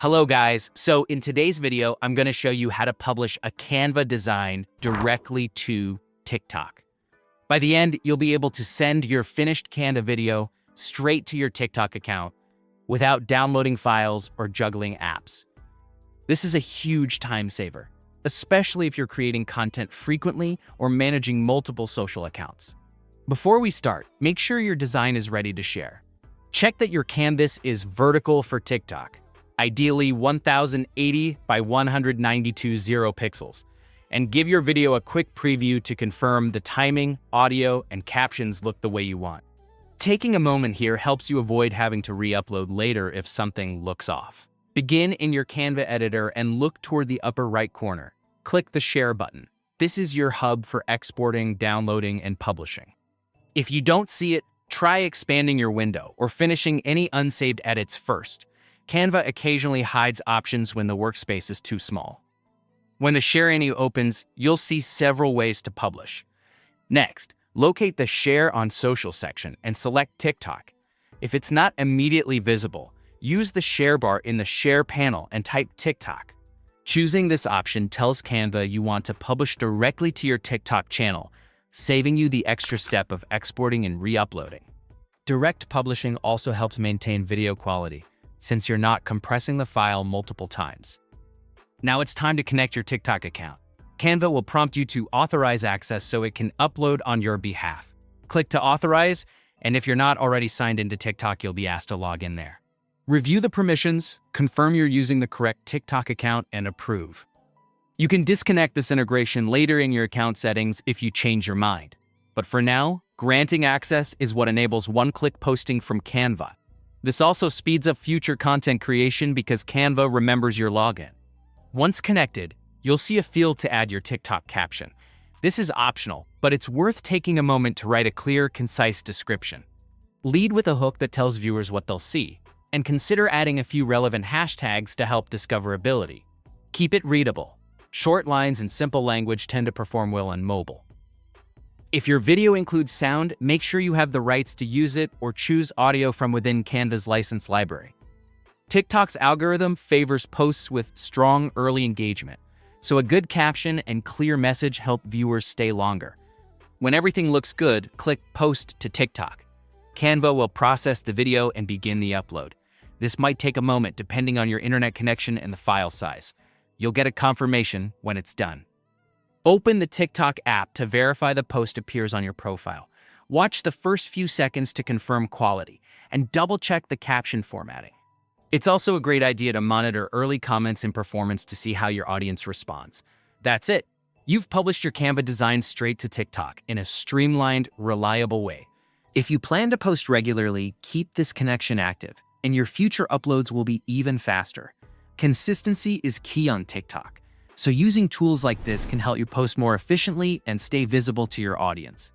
Hello guys, so in today's video, I'm going to show you how to publish a Canva design directly to TikTok. By the end, you'll be able to send your finished Canva video straight to your TikTok account without downloading files or juggling apps. This is a huge time saver, especially if you're creating content frequently or managing multiple social accounts. Before we start, make sure your design is ready to share. Check that your canvas is vertical for TikTok. Ideally 1080 by 192 pixels, and give your video a quick preview to confirm the timing, audio, and captions look the way you want. Taking a moment here helps you avoid having to re-upload later if something looks off. Begin in your Canva editor and look toward the upper right corner. Click the Share button. This is your hub for exporting, downloading, and publishing. If you don't see it, try expanding your window or finishing any unsaved edits first. Canva occasionally hides options when the workspace is too small. When the Share menu opens, you'll see several ways to publish. Next, locate the Share on Social section and select TikTok. If it's not immediately visible, use the Share bar in the Share panel and type TikTok. Choosing this option tells Canva you want to publish directly to your TikTok channel, saving you the extra step of exporting and re-uploading. Direct publishing also helps maintain video quality, since you're not compressing the file multiple times. Now it's time to connect your TikTok account. Canva will prompt you to authorize access so it can upload on your behalf. Click to authorize, and if you're not already signed into TikTok, you'll be asked to log in there. Review the permissions, confirm you're using the correct TikTok account, and approve. You can disconnect this integration later in your account settings if you change your mind. But for now, granting access is what enables one-click posting from Canva. This also speeds up future content creation because Canva remembers your login. Once connected, you'll see a field to add your TikTok caption. This is optional, but it's worth taking a moment to write a clear, concise description. Lead with a hook that tells viewers what they'll see, and consider adding a few relevant hashtags to help discoverability. Keep it readable. Short lines and simple language tend to perform well on mobile. If your video includes sound, make sure you have the rights to use it or choose audio from within Canva's license library. TikTok's algorithm favors posts with strong early engagement, so a good caption and clear message help viewers stay longer. When everything looks good, click Post to TikTok. Canva will process the video and begin the upload. This might take a moment depending on your internet connection and the file size. You'll get a confirmation when it's done. Open the TikTok app to verify the post appears on your profile. Watch the first few seconds to confirm quality, and double-check the caption formatting. It's also a great idea to monitor early comments and performance to see how your audience responds. That's it. You've published your Canva design straight to TikTok in a streamlined, reliable way. If you plan to post regularly, keep this connection active, and your future uploads will be even faster. Consistency is key on TikTok, so using tools like this can help you post more efficiently and stay visible to your audience.